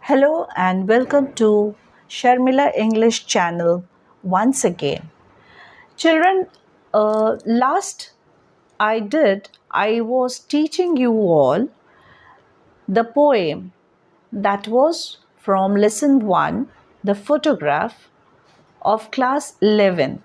Hello and welcome to Sharmila English channel once again. Children, last I was teaching you all the poem that was from lesson 1, the photograph of class 11.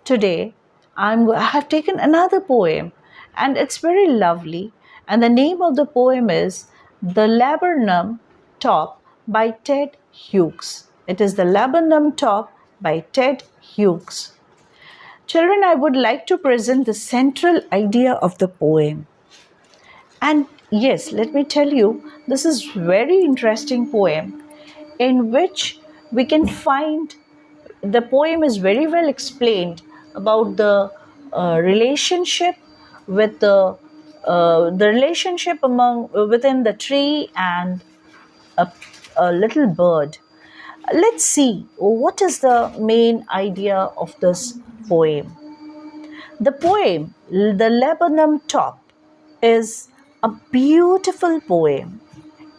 Today, I have taken another poem and it's very lovely. And the name of the poem is The Laburnum Top by Ted Hughes. It is The Laburnum Top by Ted Hughes. Children, I would like to present the central idea of the poem. And yes, let me tell you, this is very interesting poem in which we can find the poem is very well explained about the relationship with the relationship among within the tree and a, a little bird. Let's see what is the main idea of this poem. The poem, The Laburnum Top, is a beautiful poem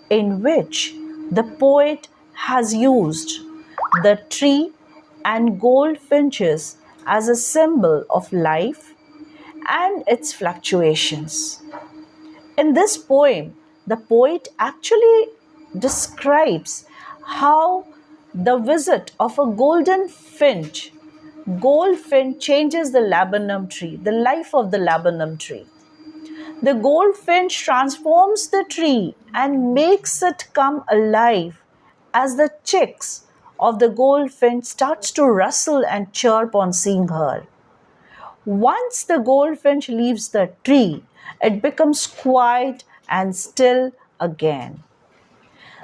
in which the poet has used the tree and goldfinches as a symbol of life and its fluctuations. In this poem, the poet actually describes how the visit of a goldfinch changes the laburnum tree, the life of the laburnum tree. The goldfinch transforms the tree and makes it come alive as the chicks of the goldfinch starts to rustle and chirp on seeing her. Once the goldfinch leaves the tree, it becomes quiet and still again.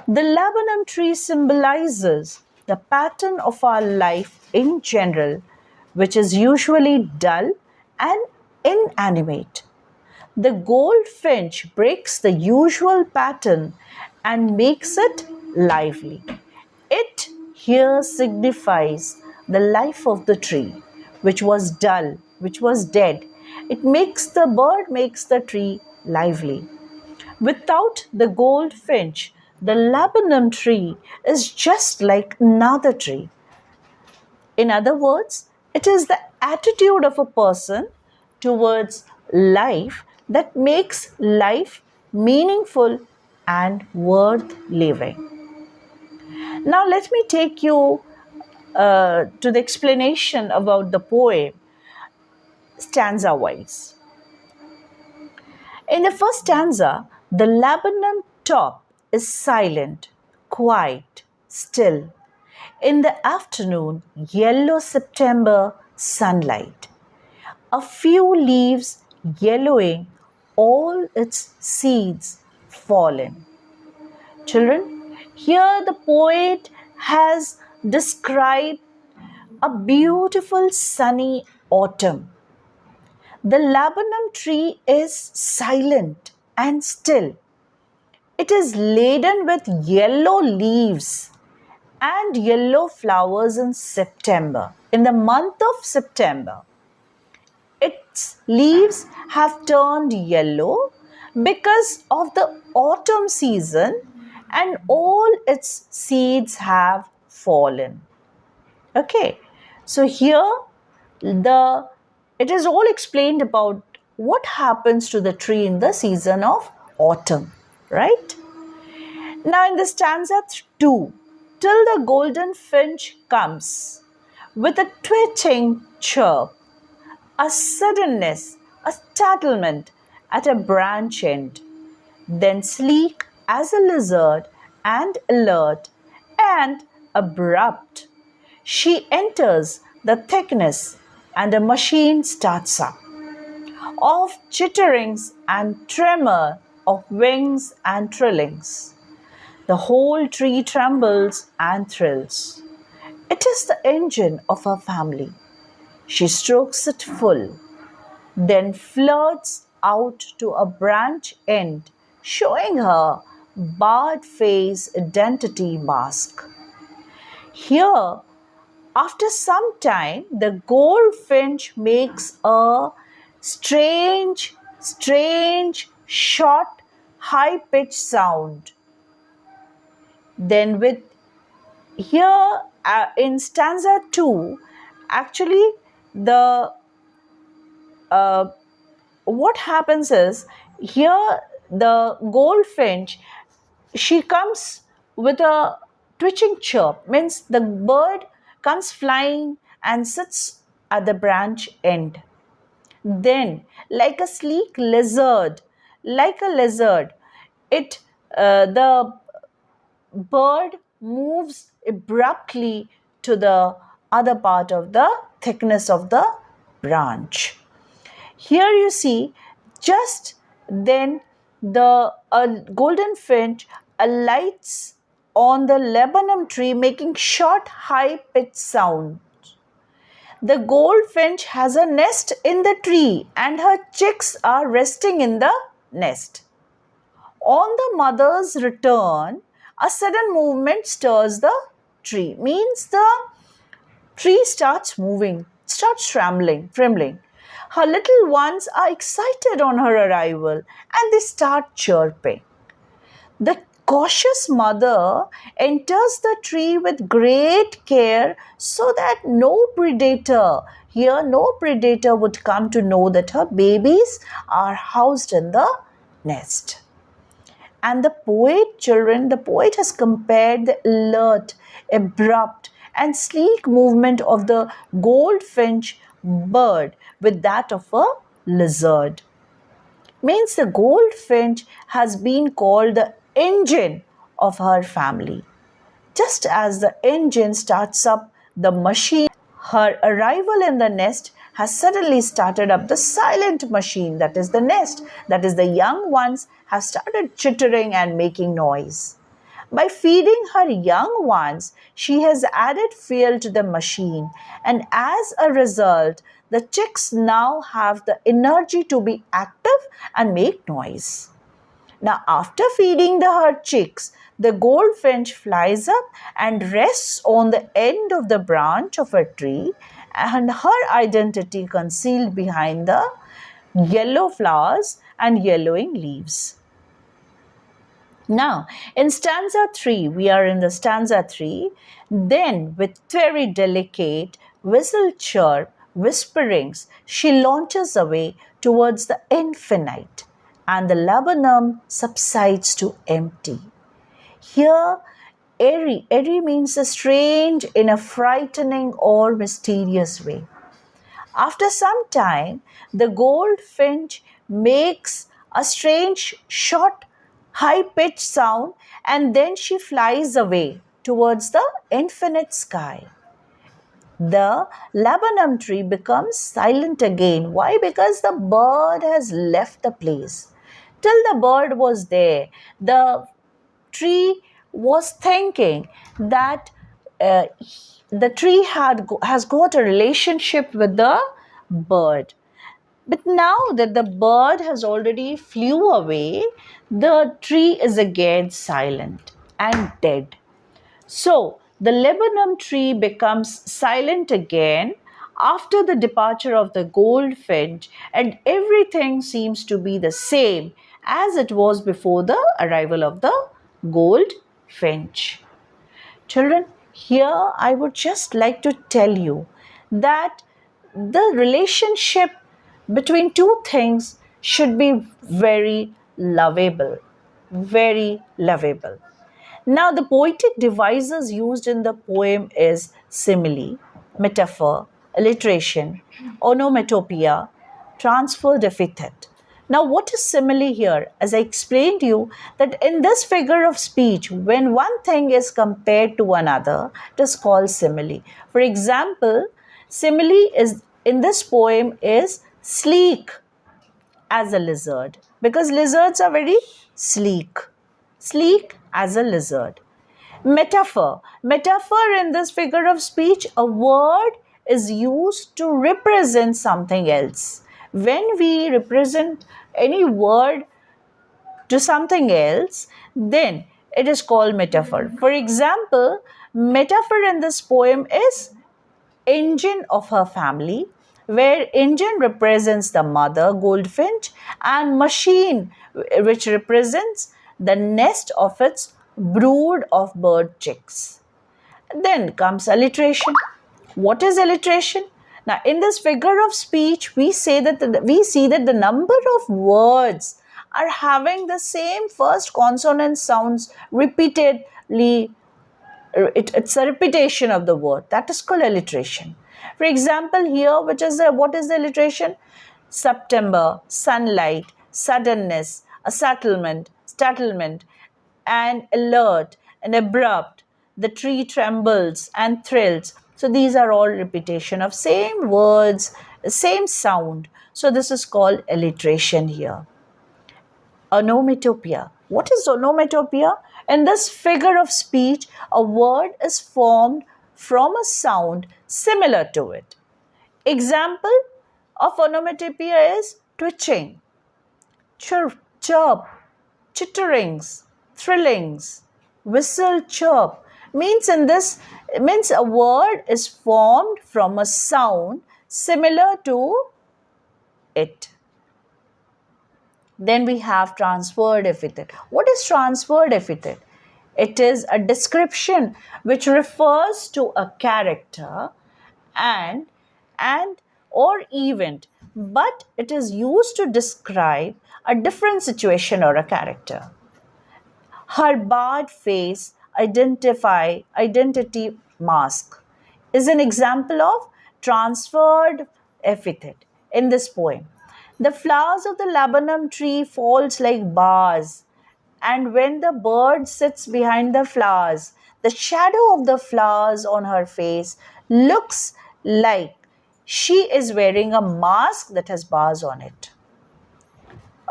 The laburnum tree symbolizes the pattern of our life in general, which is usually dull and inanimate. The goldfinch breaks the usual pattern and makes it lively. It here signifies the life of the tree, which was dull, which was dead. The bird makes the tree lively. Without the goldfinch, the laburnum tree is just like another tree. In other words, it is the attitude of a person towards life that makes life meaningful and worth living. Now, let me take you to the explanation about the poem stanza wise. In the first stanza, the laburnum top is silent, quiet, still. In the afternoon, yellow September sunlight. A few leaves yellowing, all its seeds fallen. Children, here the poet has described a beautiful sunny autumn. The laburnum tree is silent and still. It is laden with yellow leaves and yellow flowers in September. In the month of September, its leaves have turned yellow because of the autumn season and all its seeds have fallen. Okay, so here it is all explained about what happens to the tree in the season of autumn, right? Now in the stanza 2, till the golden finch comes with a twitching chirp, a suddenness, a startlement at a branch end, then sleek as a lizard and alert and abrupt. She enters the thickness and a machine starts up. Of chitterings and tremor of wings and trillings. The whole tree trembles and thrills. It is the engine of her family. She strokes it full, then flirts out to a branch end, showing her barred face identity mask. Here, after some time, the goldfinch makes a strange, short, high-pitched sound. Then with here in stanza 2, actually the what happens is, here the goldfinch, she comes with a twitching chirp, means the bird comes flying and sits at the branch end. Then like a lizard, it the bird moves abruptly to the other part of the thickness of the branch. Here you see, just then the golden finch alights on the laburnum tree, making short, high pitched sound. The goldfinch has a nest in the tree and her chicks are resting in the nest. On the mother's return, a sudden movement stirs the tree, means the tree starts moving, starts trembling. Her little ones are excited on her arrival and they start chirping. The cautious mother enters the tree with great care so that no predator would come to know that her babies are housed in the nest. And the poet has compared the alert, abrupt, and sleek movement of the goldfinch bird with that of a lizard. Means the goldfinch has been called the engine of her family. Just as the engine starts up the machine, her arrival in the nest has suddenly started up the silent machine, that is the nest. That is, the young ones have started chittering and making noise. By feeding her young ones, she has added fuel to the machine, and as a result, the chicks now have the energy to be active and make noise. Now, after feeding her chicks, the goldfinch flies up and rests on the end of the branch of a tree, and her identity concealed behind the yellow flowers and yellowing leaves. Now, in stanza 3, we are in the stanza 3, then with very delicate whistle chirp, whisperings, she launches away towards the infinite, and the laburnum subsides to empty. Here, airy means a strange in a frightening or mysterious way. After some time, the goldfinch makes a strange, short, high-pitched sound, and then she flies away towards the infinite sky. The laburnum tree becomes silent again. Why? Because the bird has left the place. Till the bird was there, the tree was thinking that the tree has got a relationship with the bird. But now that the bird has already flew away, the tree is again silent and dead. So the laburnum tree becomes silent again after the departure of the goldfinch, and everything seems to be the same as it was before the arrival of the goldfinch. Children, here I would just like to tell you that the relationship between two things should be very lovable. Very lovable. Now, the poetic devices used in the poem is simile, metaphor, alliteration, onomatopoeia, transferred epithet. Now, what is simile here? As I explained to you, that in this figure of speech, when one thing is compared to another, it is called simile. For example, simile is in this poem is sleek as a lizard, because lizards are very sleek. Sleek as a lizard. Metaphor in this figure of speech, a word is used to represent something else. When we represent any word to something else, then it is called metaphor. For example, metaphor in this poem is engine of her family, where engine represents the mother goldfinch and machine which represents the nest of its brood of bird chicks. Then comes alliteration. What is alliteration? Now, in this figure of speech, we see that the number of words are having the same first consonant sounds repeatedly. It's a repetition of the word. That is called alliteration. For example, here, what is the alliteration? September, sunlight, suddenness, a startlement, and alert and abrupt. The tree trembles and thrills. So these are all repetition of same words, same sound. So this is called alliteration here. Onomatopoeia. What is onomatopoeia? In this figure of speech, a word is formed from a sound similar to it. Example of onomatopoeia is twitching, chirp, chirp, chitterings, thrillings, whistle, chirp. Means a word is formed from a sound similar to it. Then we have transferred epithet. What is transferred epithet? It is a description which refers to a character and or event, but it is used to describe a different situation or a character. Her barred face identity mask is an example of transferred epithet in this poem. The flowers of the laburnum tree falls like bars, and when the bird sits behind the flowers, the shadow of the flowers on her face looks like she is wearing a mask that has bars on it.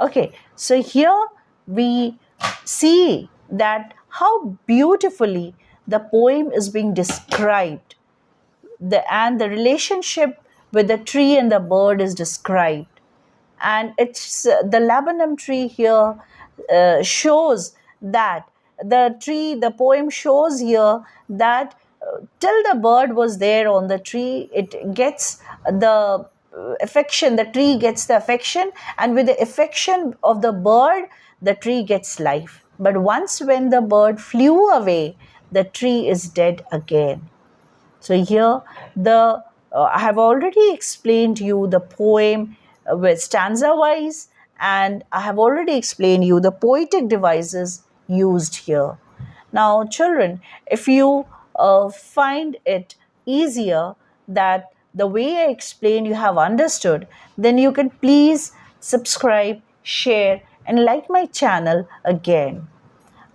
Okay, so here we see that how beautifully the poem is being described, and the relationship with the tree and the bird is described. And it's the laburnum tree here shows that the poem shows here that till the bird was there on the tree, it gets the affection, the tree gets the affection, and with the affection of the bird, the tree gets life. But once when the bird flew away, the tree is dead again. So here I have already explained you the poem with stanza wise, and I have already explained you the poetic devices used here. Now children, if you find it easier that the way I explained you have understood, then you can please subscribe, share and like my channel again.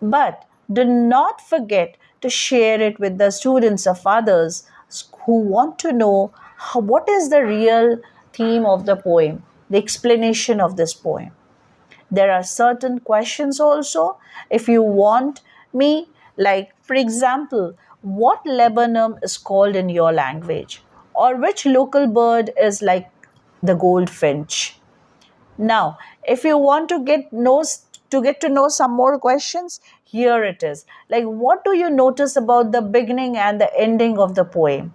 But do not forget to share it with the students of others who want to know what is the real theme of the poem, the explanation of this poem. There are certain questions also if you want me, like for example, what laburnum is called in your language, or which local bird is like the goldfinch. Now, if you want to get to know some more questions, here it is. Like, what do you notice about the beginning and the ending of the poem?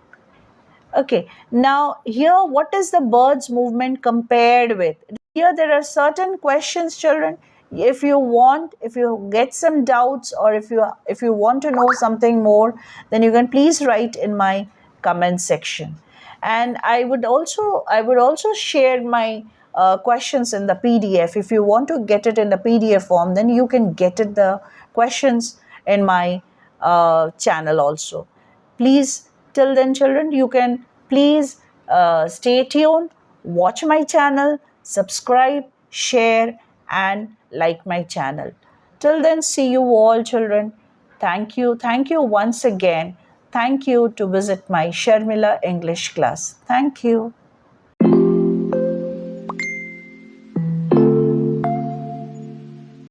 Okay, now here, what is the bird's movement compared with? Here, there are certain questions, children. If you get some doubts, or if you want to know something more, then you can please write in my comment section. And I would also share my questions in the PDF. If you want to get it in the PDF form, then you can get it the questions in my channel also. Please, till then children, you can please stay tuned, watch my channel, subscribe, share and like my channel. Till then, see you all children. Thank you once again. Thank you to visit my Sharmila English class. Thank you.